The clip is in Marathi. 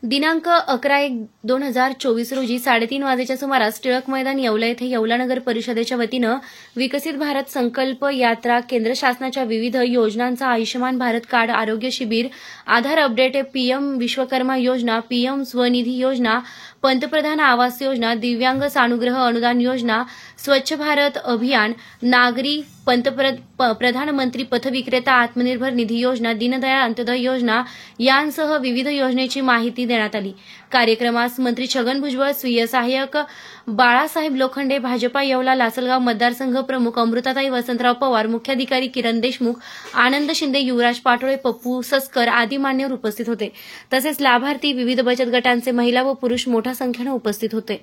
दिनांक 11/1/2024 रोजी 3:30 वाजेच्या सुमारास टिळक मैदान येवला येथे येवला नगर परिषदेच्या वतीनं विकसित भारत संकल्प यात्रा, केंद्र शासनाच्या विविध योजनांचा आयुष्यमान भारत कार्ड, आरोग्य शिबिर, आधार अपडेट, पीएम विश्वकर्मा योजना, पीएम स्वनिधी योजना, पंतप्रधान आवास योजना, दिव्यांग सानुग्रह अनुदान योजना, स्वच्छ भारत अभियान, नागरी प्रधानमंत्री पथविक्रेता आत्मनिर्भर निधी योजना, दीनदयाळ अंत्योदय योजना यांसह विविध योजनेची माहिती देण्यात आली। कार्यक्रमास मंत्री छगन भुजबळ, स्वीय सहाय्यक बाळासाहेब लोखंडे, भाजपा येवला लासलगाव मतदारसंघ प्रमुख अमृताताई वसंतराव पवार, मुख्याधिकारी किरण देशमुख, आनंद शिंदे, युवराज पाटोळे, पप्पू सस्कर आदी मान्यवर उपस्थित होते। तसेच लाभार्थी, विविध बचत गटांचे महिला व पुरुष मोठ्या संख्येने उपस्थित होते।